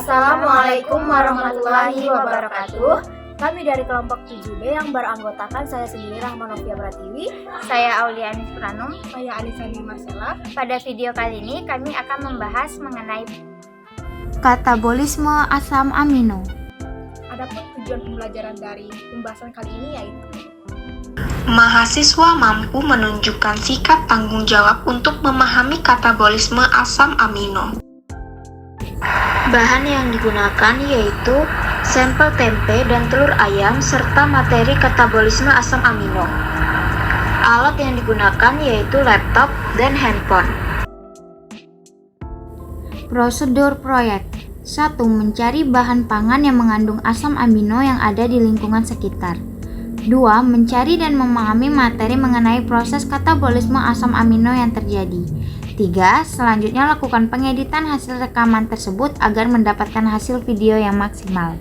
Assalamualaikum warahmatullahi wabarakatuh. Kami dari kelompok 7B yang beranggotakan saya sendiri Rahmanovia Pratiwi, saya Aulianis Pranum, saya Alisani Marcella. Pada video kali ini kami akan membahas mengenai katabolisme asam amino. Adapun tujuan pembelajaran dari pembahasan kali ini yaitu mahasiswa mampu menunjukkan sikap tanggung jawab untuk memahami katabolisme asam amino. Bahan yang digunakan yaitu sampel tempe dan telur ayam serta materi katabolisme asam amino. Alat yang digunakan yaitu laptop dan handphone. Prosedur proyek 1. Mencari bahan pangan yang mengandung asam amino yang ada di lingkungan sekitar. 2. Mencari dan memahami materi mengenai proses katabolisme asam amino yang terjadi. 3. Selanjutnya lakukan pengeditan hasil rekaman tersebut agar mendapatkan hasil video yang maksimal.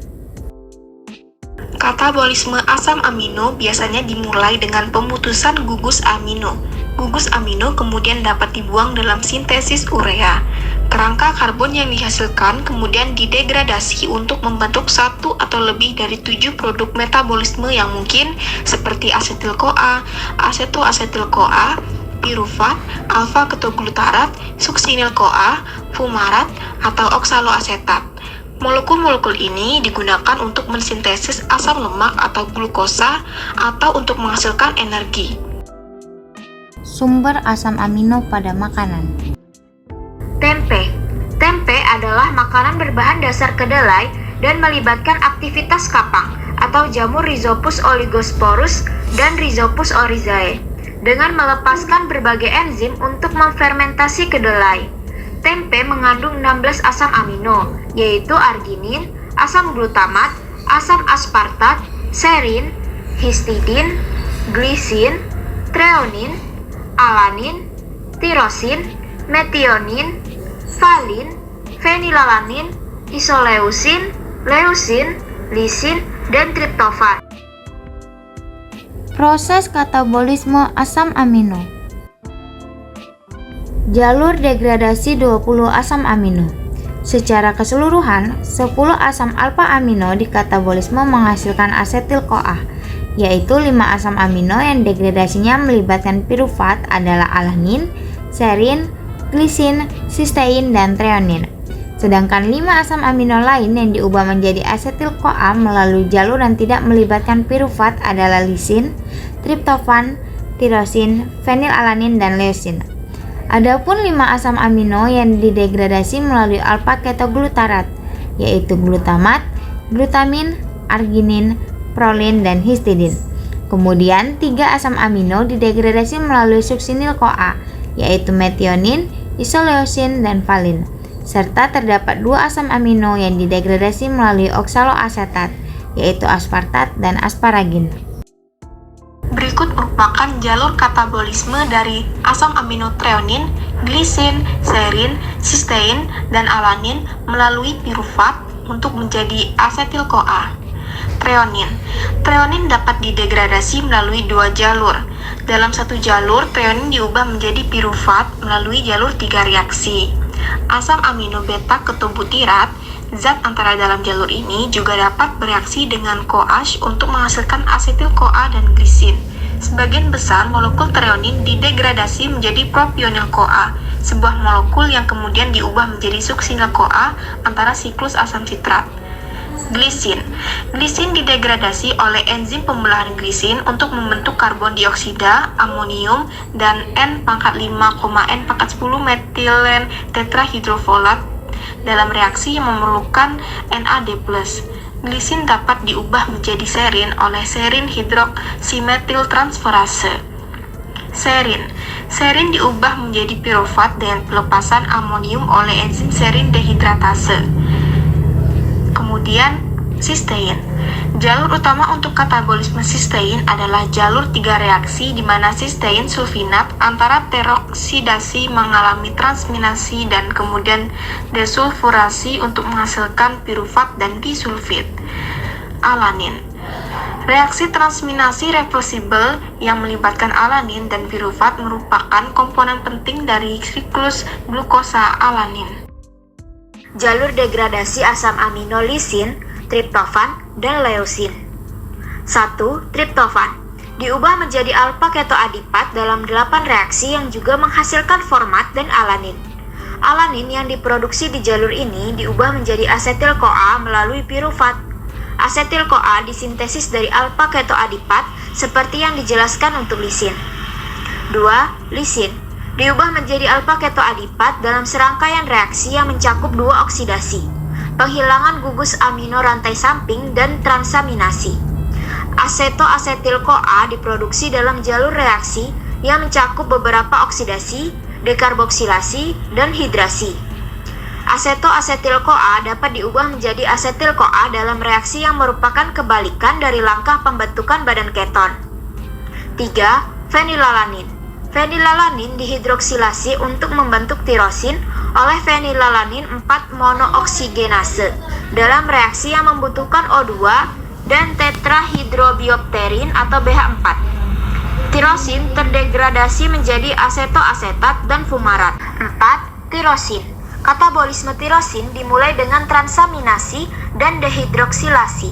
Katabolisme asam amino biasanya dimulai dengan pemutusan gugus amino. Gugus amino kemudian dapat dibuang dalam sintesis urea. Kerangka karbon yang dihasilkan kemudian didegradasi untuk membentuk satu atau lebih dari 7 produk metabolisme yang mungkin seperti asetil-CoA, asetoasetil-CoA, pirufat, alfa-ketoglutarat, suksinil-CoA, fumarat, atau oksaloasetat. Molekul-molekul ini digunakan untuk mensintesis asam lemak atau glukosa atau untuk menghasilkan energi. Sumber asam amino pada makanan. Tempe. Tempe adalah makanan berbahan dasar kedelai dan melibatkan aktivitas kapang atau jamur Rhizopus oligosporus dan Rhizopus oryzae dengan melepaskan berbagai enzim untuk memfermentasi kedelai. Tempe mengandung 16 asam amino, yaitu arginin, asam glutamat, asam aspartat, serin, histidin, glisin, treonin, alanin, tirosin, metionin, valin, fenilalanin, isoleusin, leusin, lisin, dan triptofan. Proses katabolisme asam amino. Jalur degradasi 20 asam amino. Secara keseluruhan, 10 asam alfa amino di katabolisme menghasilkan asetil-CoA, yaitu 5 asam amino yang degradasinya melibatkan pirufat adalah alanin, serin, glisin, sistein, dan treonin. Sedangkan 5 asam amino lain yang diubah menjadi asetil-CoA melalui jalur yang tidak melibatkan pirufat adalah lisin, triptofan, tirosin, fenilalanin, dan leusin. Adapun 5 asam amino yang didegradasi melalui alfa-ketoglutarat, yaitu glutamat, glutamin, arginin, prolin, dan histidin. Kemudian 3 asam amino didegradasi melalui suksinil-CoA, yaitu metionin, isoleusin, dan valin. Serta terdapat 2 asam amino yang didegradasi melalui oksaloasetat, yaitu aspartat dan asparagin. Berikut merupakan jalur katabolisme dari asam amino treonin, glisin, serin, sistein, dan alanin melalui pirufat untuk menjadi asetil-CoA. Treonin. Treonin dapat didegradasi melalui 2 jalur. Dalam satu jalur, treonin diubah menjadi pirufat melalui jalur 3 reaksi. Asam amino beta-ketobutirat, zat antara dalam jalur ini juga dapat bereaksi dengan CoAH untuk menghasilkan asetil-CoA dan glisin. Sebagian besar molekul treonin didegradasi menjadi propionil-CoA, sebuah molekul yang kemudian diubah menjadi suksinil-CoA antara siklus asam citrat. Glisin. Glisin didegradasi oleh enzim pembelahan glisin untuk membentuk karbon dioksida, amonium, dan N-5,N-10 metilen tetrahidrofolat dalam reaksi yang memerlukan NAD+. Glisin dapat diubah menjadi serin oleh serin hidroksimetiltransferase. Serin. Serin diubah menjadi pirufat dengan pelepasan amonium oleh enzim serin dehidratase. Kemudian sistein. Jalur utama untuk katabolisme sistein adalah jalur 3 reaksi di mana sistein sulfinat antara teroksidasi mengalami transminasi dan kemudian desulfurasi untuk menghasilkan pirufat dan disulfid. Alanin. Reaksi transminasi reversibel yang melibatkan alanin dan pirufat merupakan komponen penting dari siklus glukosa alanin. jalur degradasi asam amino lisin, triptofan, dan leusin. 1. Triptofan diubah menjadi alpha-ketoadipat dalam 8 reaksi yang juga menghasilkan format dan alanin. Alanin yang diproduksi di jalur ini diubah menjadi asetil-CoA melalui pirufat. Asetil-CoA disintesis dari alpha-ketoadipat seperti yang dijelaskan untuk lisin. 2. Lisin diubah menjadi alpha-ketoadipat dalam serangkaian reaksi yang mencakup 2 oksidasi, penghilangan gugus amino rantai samping, dan transaminasi. Asetoasetil-CoA diproduksi dalam jalur reaksi yang mencakup beberapa oksidasi, dekarboksilasi, dan hidrasi. Asetoasetil-CoA dapat diubah menjadi asetil-CoA dalam reaksi yang merupakan kebalikan dari langkah pembentukan badan keton. 3. Fenilalanin. Fenilalanin dihidroksilasi untuk membentuk tirosin oleh fenilalanin 4 monooksigenase dalam reaksi yang membutuhkan O2 dan tetrahidrobiopterin atau BH4. Tirosin terdegradasi menjadi asetoasetat dan fumarat. 4. Tirosin. Katabolisme tirosin dimulai dengan transaminasi dan dehidroksilasi.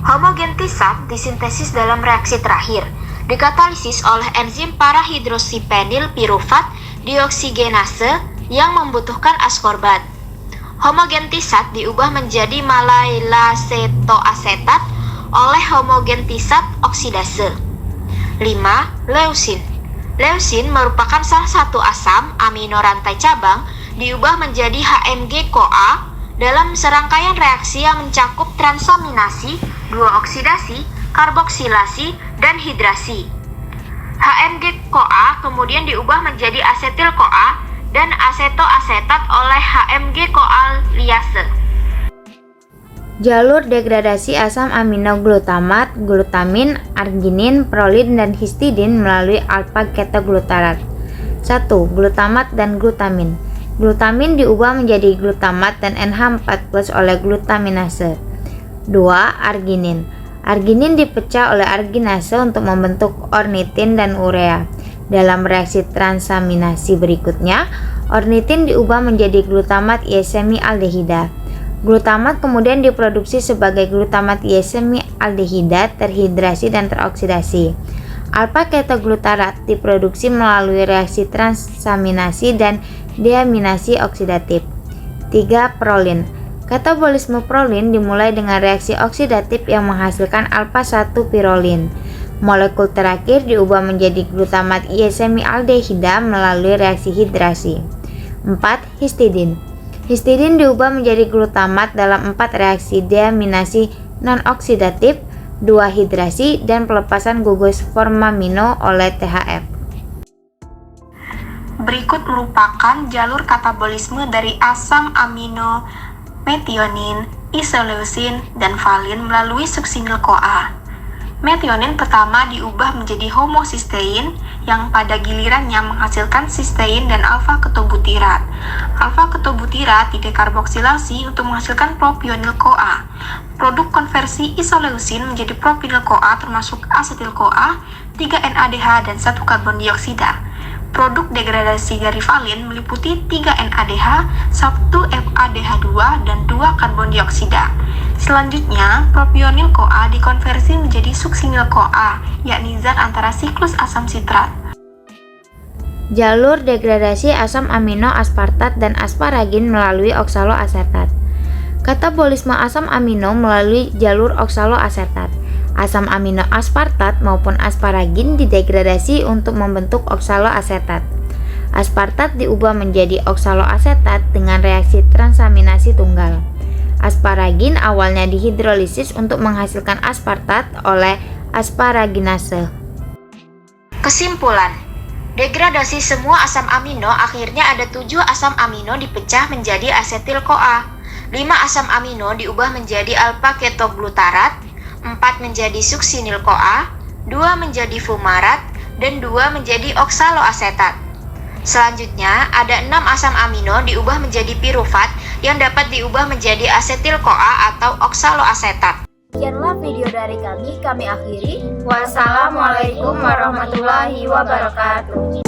Homogentisat disintesis dalam reaksi terakhir, dikatalisis oleh enzim parahidroksipenil pirufat dioksigenase yang membutuhkan askorbat. Homogentisat diubah menjadi malailacetoasetat oleh homogentisat oksidase. 5. Leusin. Leusin merupakan salah satu asam amino rantai cabang diubah menjadi HMG-CoA dalam serangkaian reaksi yang mencakup transaminasi, 2 oksidasi, karboksilasi, dan hidrasi. HMG-CoA kemudian diubah menjadi asetil-CoA dan asetoasetat oleh HMG-CoA liase. Jalur degradasi asam amino glutamat, glutamin, arginin, prolin, dan histidin melalui alpha-ketoglutarat. 1. Glutamat dan glutamin. Glutamin diubah menjadi glutamat dan NH4+ oleh glutaminase. 2. Arginin. Arginin dipecah oleh arginase untuk membentuk ornitin dan urea. Dalam reaksi transaminasi berikutnya, ornitin diubah menjadi glutamat iesemi-aldehida. Glutamat kemudian diproduksi sebagai glutamat iesemi-aldehida terhidrasi dan teroksidasi. Alpha-ketoglutarat diproduksi melalui reaksi transaminasi dan deaminasi oksidatif. 3. Prolin. Katabolisme prolin dimulai dengan reaksi oksidatif yang menghasilkan alpha-1 pirolin. Molekul terakhir diubah menjadi glutamat iesemi-aldehida melalui reaksi hidrasi. 4. Histidin. Histidin diubah menjadi glutamat dalam 4 reaksi deaminasi non-oksidatif, 2 hidrasi, dan pelepasan gugus formamino oleh THF. Berikut merupakan jalur katabolisme dari asam amino metionin, isoleusin, dan valin melalui suksinil-CoA. Metionin pertama diubah menjadi homosistein yang pada gilirannya menghasilkan sistein dan alfa-ketobutirat. Alfa-ketobutirat didekarboksilasi untuk menghasilkan propionil-CoA. Produk konversi isoleusin menjadi propionil-CoA termasuk asetil-CoA, 3-NADH, dan 1 karbon dioksida. Produk degradasi dari valin meliputi 3-NADH, 1-FADH2, dan 2 karbon dioksida. Selanjutnya, propionil-CoA dikonversi menjadi suksinil-CoA, yakni zat antara siklus asam sitrat. Jalur degradasi asam amino aspartat dan asparagin melalui oksaloasetat. Katabolisme asam amino melalui jalur oksaloasetat. Asam amino aspartat maupun asparagin didegradasi untuk membentuk oksaloasetat. Aspartat diubah menjadi oksaloasetat dengan reaksi transaminasi tunggal. Asparagin awalnya dihidrolisis untuk menghasilkan aspartat oleh asparaginase. Kesimpulan, degradasi semua asam amino akhirnya ada 7 asam amino dipecah menjadi asetil-CoA, 5 asam amino diubah menjadi alpha-ketoglutarat, 4 menjadi suksinil-CoA, 2 menjadi fumarat, dan 2 menjadi oksaloasetat. Selanjutnya, ada 6 asam amino diubah menjadi pirufat yang dapat diubah menjadi asetil-CoA atau oksaloasetat. Sekianlah video dari kami akhiri. Wassalamualaikum warahmatullahi wabarakatuh.